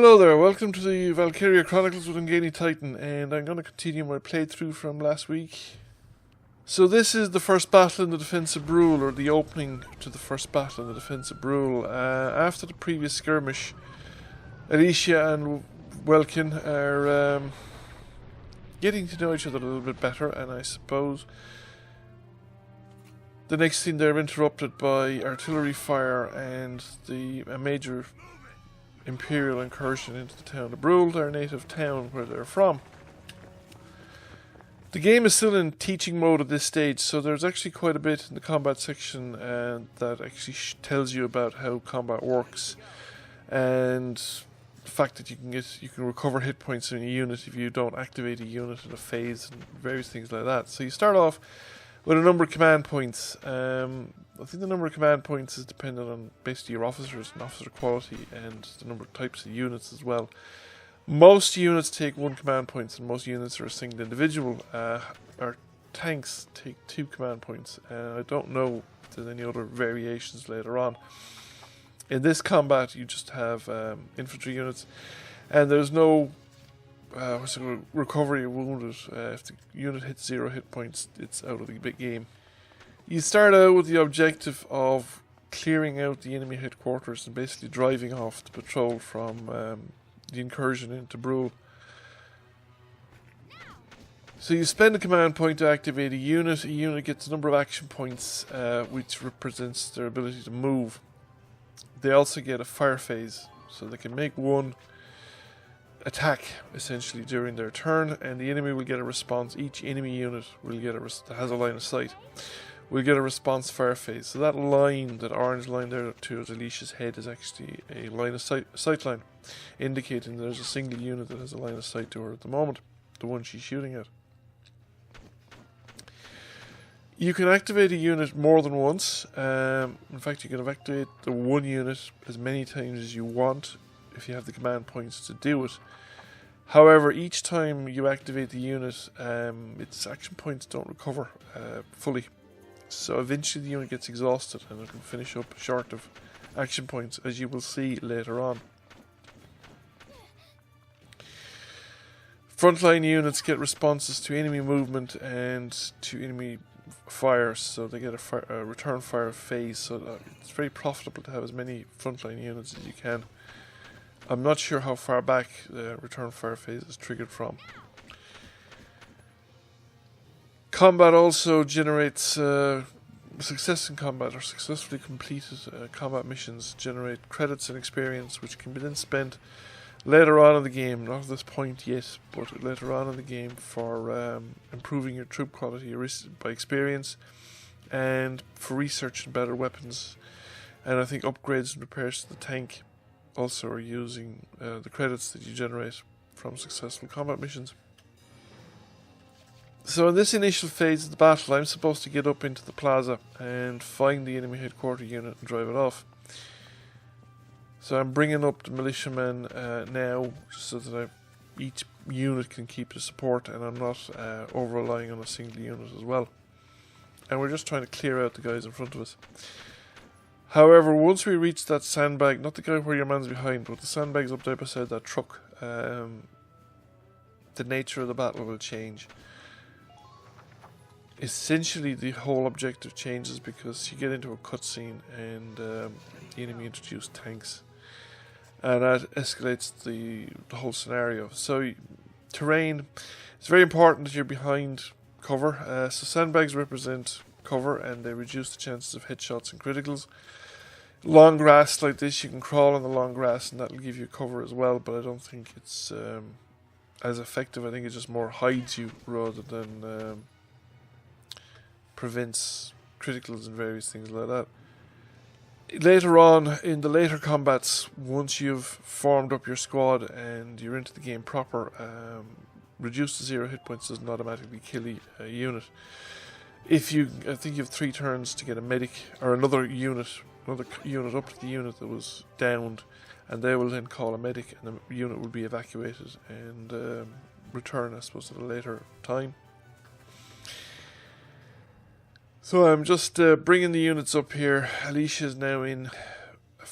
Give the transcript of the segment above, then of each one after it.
Hello there, welcome to the Valkyria Chronicles with Ungainly Titan, and I'm going to continue my playthrough from last week. So this is the first battle in the Defence of Bruhl, or the opening to the first battle in the Defence of Bruhl. After the previous skirmish, Alicia and Welkin are getting to know each other a little bit better, and I suppose the next thing they're interrupted by artillery fire and a major Imperial incursion into the town of Bruhl, their native town where they're from. The game is still in teaching mode at this stage, so there's actually quite a bit in the combat section that actually tells you about how combat works, and the fact that you can recover hit points in a unit if you don't activate a unit in a phase, and various things like that. So you start off with a number of command points. I think the number of command points is dependent on basically your officers and officer quality and the number of types of units as well. Most units take 1 command point, and most units are a single individual. Our tanks take 2 command points, and I don't know if there's any other variations later on. In this combat you just have infantry units, and there's no recovery of wounded. If the unit hits 0 hit points, it's out of the big game. You start out with the objective of clearing out the enemy headquarters and basically driving off the patrol from the incursion into Bruhl. So you spend a command point to activate a unit. A unit gets a number of action points, which represents their ability to move. They also get a fire phase, so they can make 1 attack essentially during their turn, and the enemy will get a response. Each enemy unit will get that has a line of sight will get a response fire phase. So that line, that orange line there to Alicia's head, is actually a line of sight line, indicating there's a single unit that has a line of sight to her at the moment, the one she's shooting at. You can activate a unit more than once. In fact, you can activate the 1 unit as many times as you want if you have the command points to do it. However, each time you activate the unit, its action points don't recover fully. So eventually the unit gets exhausted and it can finish up short of action points, as you will see later on. Frontline units get responses to enemy movement and to enemy fire, so they get a return fire phase, so it's very profitable to have as many frontline units as you can. I'm not sure how far back the return fire phase is triggered from. Combat also generates success in combat, or successfully completed combat missions generate credits and experience, which can be then spent later on in the game, not at this point yet, but later on in the game, for improving your troop quality by experience, and for research and better weapons, and I think upgrades and repairs to the tank also are using the credits that you generate from successful combat missions. So in this initial phase of the battle, I'm supposed to get up into the plaza and find the enemy headquarter unit and drive it off. So I'm bringing up the militiamen now, so that each unit can keep the support, and I'm not over-relying on a single unit as well. And we're just trying to clear out the guys in front of us. However, once we reach that sandbag, not the guy where your man's behind, but the sandbags up there beside that truck, the nature of the battle will change. Essentially, the whole objective changes because you get into a cutscene and the enemy introduce tanks, and that escalates the whole scenario. So, terrain, it's very important that you're behind cover. So sandbags represent cover, and they reduce the chances of headshots and criticals. Long grass like this, you can crawl on the long grass, and that'll give you cover as well, but I don't think it's as effective. I think it just more hides you rather than prevents criticals and various things like that. Later on, in the later combats, once you've formed up your squad and you're into the game proper, reduce to 0 hit points doesn't automatically kill a unit. I think you have 3 turns to get a medic, or another unit up to the unit that was downed, and they will then call a medic, and the unit will be evacuated and return, I suppose, at a later time. So I'm just bringing the units up here. Alicia is now in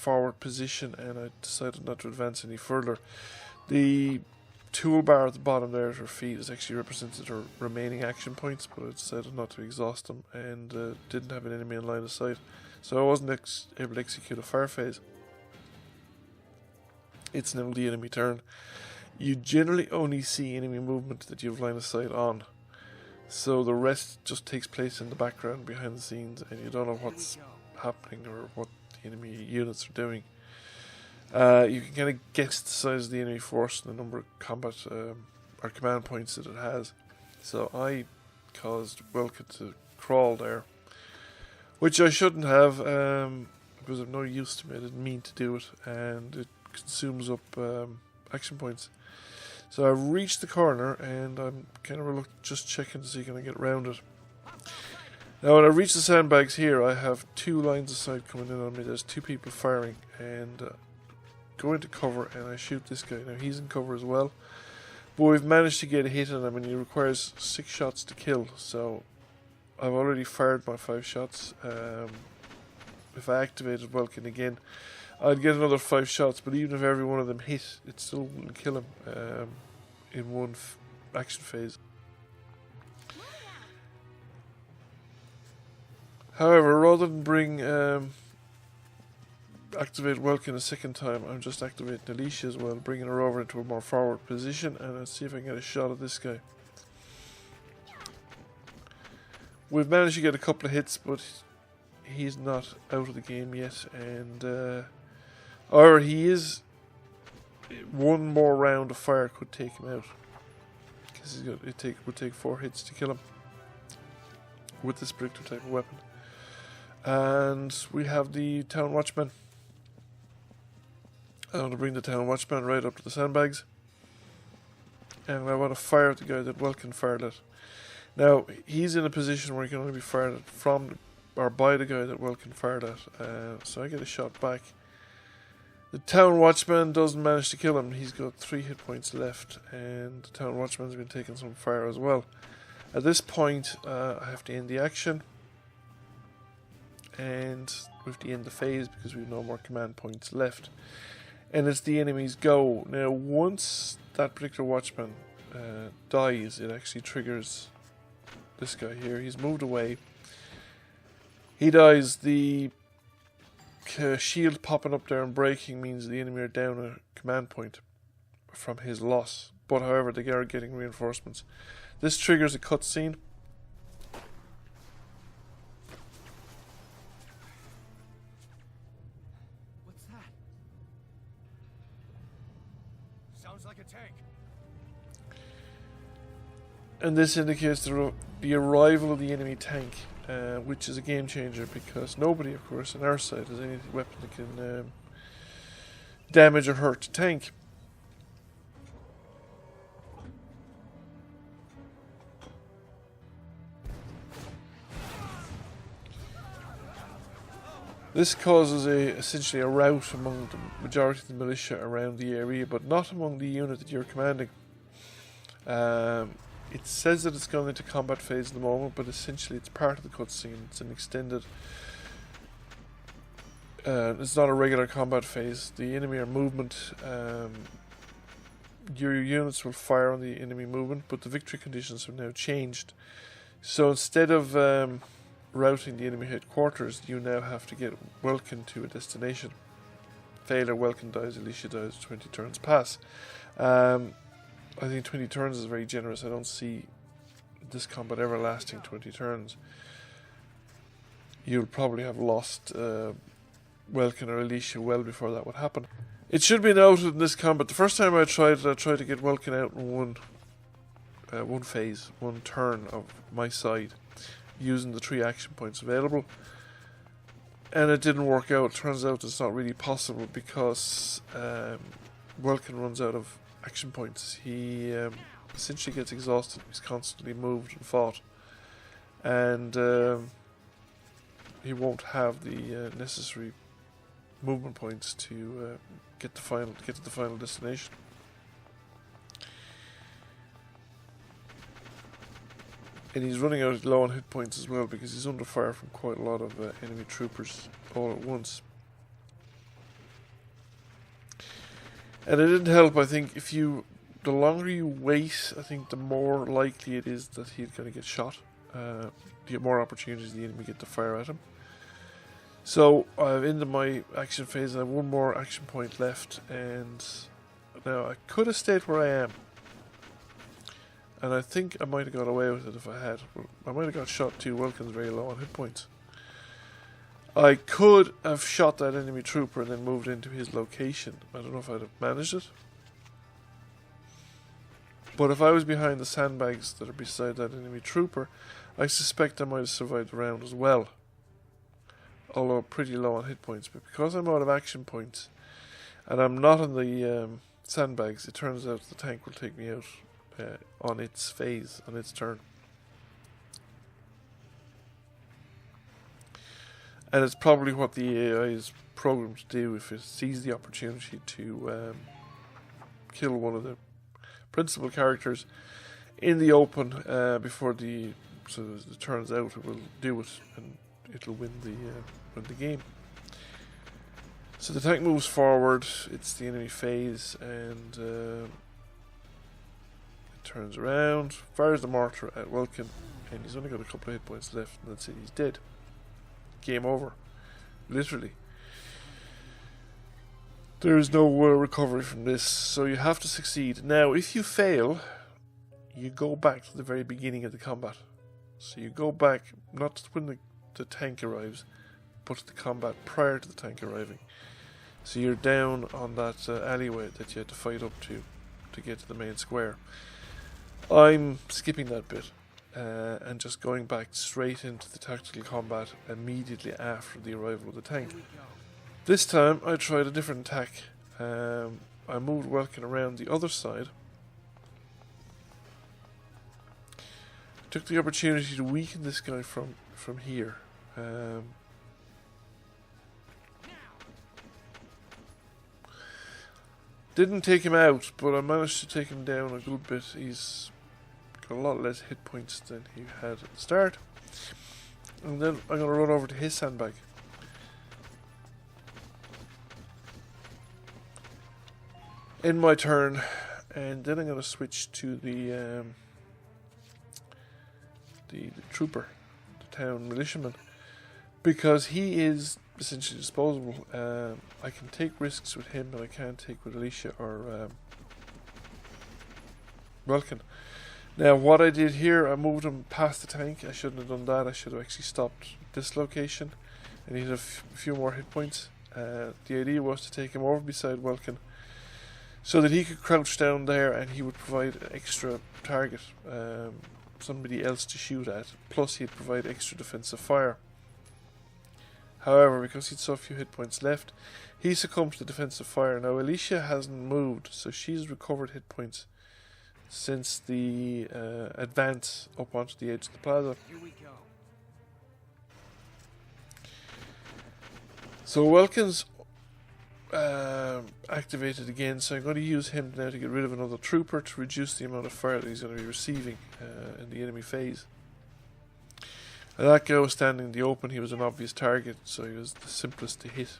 forward position, and I decided not to advance any further. The toolbar at the bottom there at her feet is actually represented her remaining action points, but I decided not to exhaust them, and didn't have an enemy in line of sight, so I wasn't able to execute a fire phase. It's now the enemy turn. You generally only see enemy movement that you have line of sight on, so the rest just takes place in the background behind the scenes, and you don't know what's happening or what the enemy units are doing. You can kind of guess the size of the enemy force and the number of combat or command points that it has. So I caused Welkin to crawl there, which I shouldn't have. It was of no use to me. I didn't mean to do it, and it consumes up action points. So I reached the corner, and I'm kind of reluctant, just checking to see can I get around it. Now when I reach the sandbags here, I have two lines of sight coming in on me. There's two people firing, and go into cover, and I shoot this guy. Now he's in cover as well, but we've managed to get a hit on him, and he requires 6 shots to kill. So I've already fired my 5 shots. If I activated Welkin again, I'd get another 5 shots, but even if every one of them hit, it still wouldn't kill him in one action phase. However, rather than bring activate Welkin a second time, I'm just activating Alicia as well, bringing her over into a more forward position, and let's see if I can get a shot at this guy. We've managed to get a couple of hits, but he's not out of the game yet, and however, he is. One more round of fire could take him out, because it would take 4 hits to kill him with this particular type of weapon. And we have the town watchman. I want to bring the town watchman right up to the sandbags, and I want to fire at the guy that Welkin fired at. Now he's in a position where he can only be fired at from or by the guy that Welkin fired at, so I get a shot back. The town watchman doesn't manage to kill him. He's got 3 hit points left, and the town watchman's been taking some fire as well. At this point, I have to end the action, and we have to end the phase because we have no more command points left. And it's the enemy's go. Now, once that particular watchman dies, it actually triggers this guy here. He's moved away. He dies. The shield popping up there and breaking means the enemy are down a command point from his loss. But however, they are getting reinforcements. This triggers a cutscene. What's that? Sounds like a tank. And this indicates the arrival of the enemy tank, which is a game changer because nobody, of course, on our side has any weapon that can damage or hurt the tank. This causes essentially a rout among the majority of the militia around the area, but not among the unit that you're commanding. It says that it's going into combat phase at the moment, but essentially it's part of the cutscene. It's an extended. It's not a regular combat phase. The enemy are movement. Your units will fire on the enemy movement, but the victory conditions have now changed. So instead of routing the enemy headquarters, you now have to get Welkin to a destination. Failure, Welkin dies, Alicia dies, 20 turns pass. I think 20 turns is very generous. I don't see this combat ever lasting 20 turns. You'll probably have lost Welkin or Alicia well before that would happen. It should be noted in this combat, the first time I tried to get Welkin out in one phase, one turn of my side, using the 3 action points available, and it didn't work out. It turns out it's not really possible because Welkin runs out of action points. He essentially gets exhausted. He's constantly moved and fought, and he won't have the necessary movement points to get to the final destination. And he's running out low on hit points as well because he's under fire from quite a lot of enemy troopers all at once. And it didn't help, I think, the longer you wait, I think the more likely it is that he's going to get shot. The more opportunities the enemy get to fire at him. So, I'm into my action phase, and I have one more action point left, and now I could have stayed where I am. And I think I might have got away with it if I had. I might have got shot too. Welkin's very low on hit points. I could have shot that enemy trooper and then moved into his location. I don't know if I'd have managed it. But if I was behind the sandbags that are beside that enemy trooper, I suspect I might have survived the round as well. Although pretty low on hit points. But because I'm out of action points, and I'm not on the sandbags, it turns out the tank will take me out on its phase, on its turn. And it's probably what the AI is programmed to do if it sees the opportunity to kill one of the principal characters in the open before so as it turns out, it will do it and it'll win the game. So the tank moves forward. It's the enemy phase, and it turns around, fires the mortar at Welkin, and he's only got a couple of hit points left, and that's it. He's dead. Game over. Literally. There is no recovery from this, so you have to succeed. Now, if you fail, you go back to the very beginning of the combat. So you go back, not when the tank arrives, but to the combat prior to the tank arriving. So you're down on that alleyway that you had to fight up to get to the main square. I'm skipping that bit. And just going back straight into the tactical combat immediately after the arrival of the tank. This time I tried a different attack. I moved Welkin around the other side. Took the opportunity to weaken this guy from here. Didn't take him out, but I managed to take him down a good bit. He's got a lot less hit points than he had at the start. And then I'm going to run over to his sandbag. In my turn, and then I'm going to switch to the trooper, the town militiaman, because he is essentially disposable. I can take risks with him, but I can't take with Alicia or Welkin. Now, what I did here, I moved him past the tank. I shouldn't have done that. I should have actually stopped this location, and he had a few more hit points. The idea was to take him over beside Welkin, so that he could crouch down there and he would provide an extra target, somebody else to shoot at, plus he'd provide extra defensive fire. However, because he'd so few hit points left, he succumbed to the defensive fire. Now, Alicia hasn't moved, so she's recovered hit points since the advance up onto the edge of the plaza. Here we go. So Welkin's activated again, so I'm going to use him now to get rid of another trooper to reduce the amount of fire that he's going to be receiving in the enemy phase. And that guy was standing in the open. He was an obvious target, so he was the simplest to hit.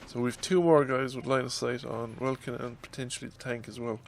So we've two more guys with line of sight on Welkin and potentially the tank as well.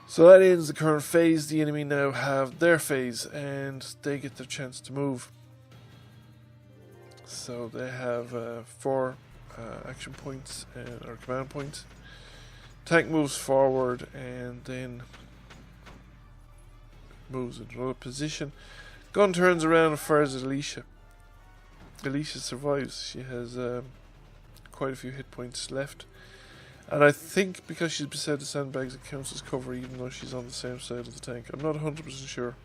So that ends the current phase. The enemy now have their phase and they get their chance to move. So they have 4 action points or command points. Tank moves forward and then moves into another position. Gun turns around and fires at Alicia. Alicia survives. She has quite a few hit points left. And I think because she's beside the sandbags it counts as cover even though she's on the same side of the tank. I'm not 100% sure.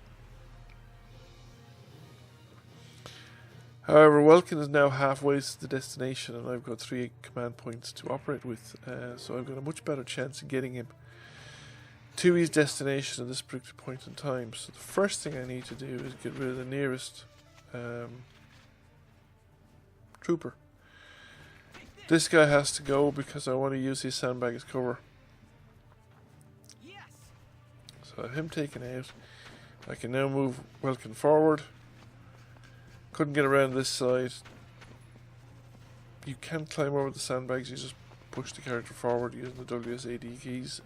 However, Welkin is now halfway to the destination and I've got 3 command points to operate with. So I've got a much better chance of getting him to his destination at this particular point in time. So the first thing I need to do is get rid of the nearest trooper. This guy has to go because I want to use his sandbag as cover. Yes. So I have him taken out. I can now move Welkin forward. Couldn't get around this side. you can climb over the sandbags. You just push the character forward using the WSAD keys.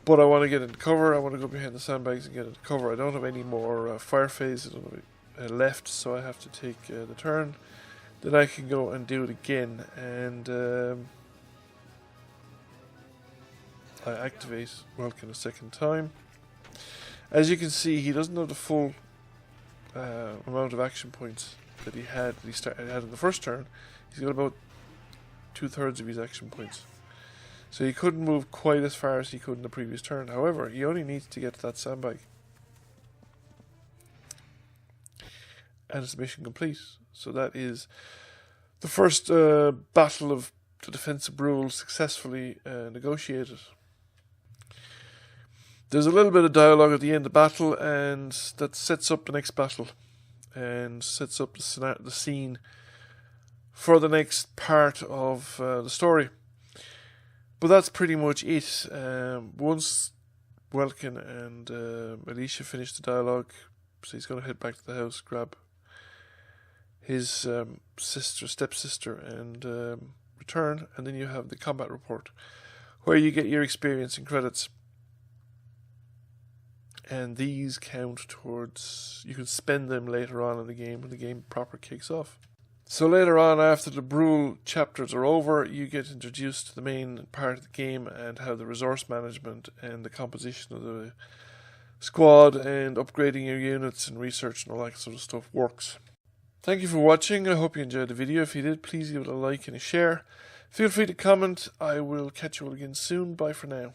But I want to get into cover. I want to go behind the sandbags and get into cover. I don't have any more fire phase left, so I have to take the turn. Then I can go and do it again, and I activate Welkin a second time. As you can see, he doesn't have the full amount of action points that he had in the first turn. He's got about 2/3 of his action points. So he couldn't move quite as far as he could in the previous turn. However, he only needs to get to that sandbag. And it's mission complete. So that is the first battle of the Defence of Bruhl successfully negotiated. There's a little bit of dialogue at the end of the battle, and that sets up the next battle and sets up the scene for the next part of the story. But that's pretty much it. Once Welkin and Alicia finish the dialogue, so he's going to head back to the house, grab his stepsister, and return, and then you have the combat report, where you get your experience and credits. And these count towards, you can spend them later on in the game when the game proper kicks off. So later on, after the Bruhl chapters are over, you get introduced to the main part of the game and how the resource management and the composition of the squad and upgrading your units and research and all that sort of stuff works. Thank you for watching. I hope you enjoyed the video. If you did, please give it a like and a share. Feel free to comment. I will catch you all again soon. Bye for now.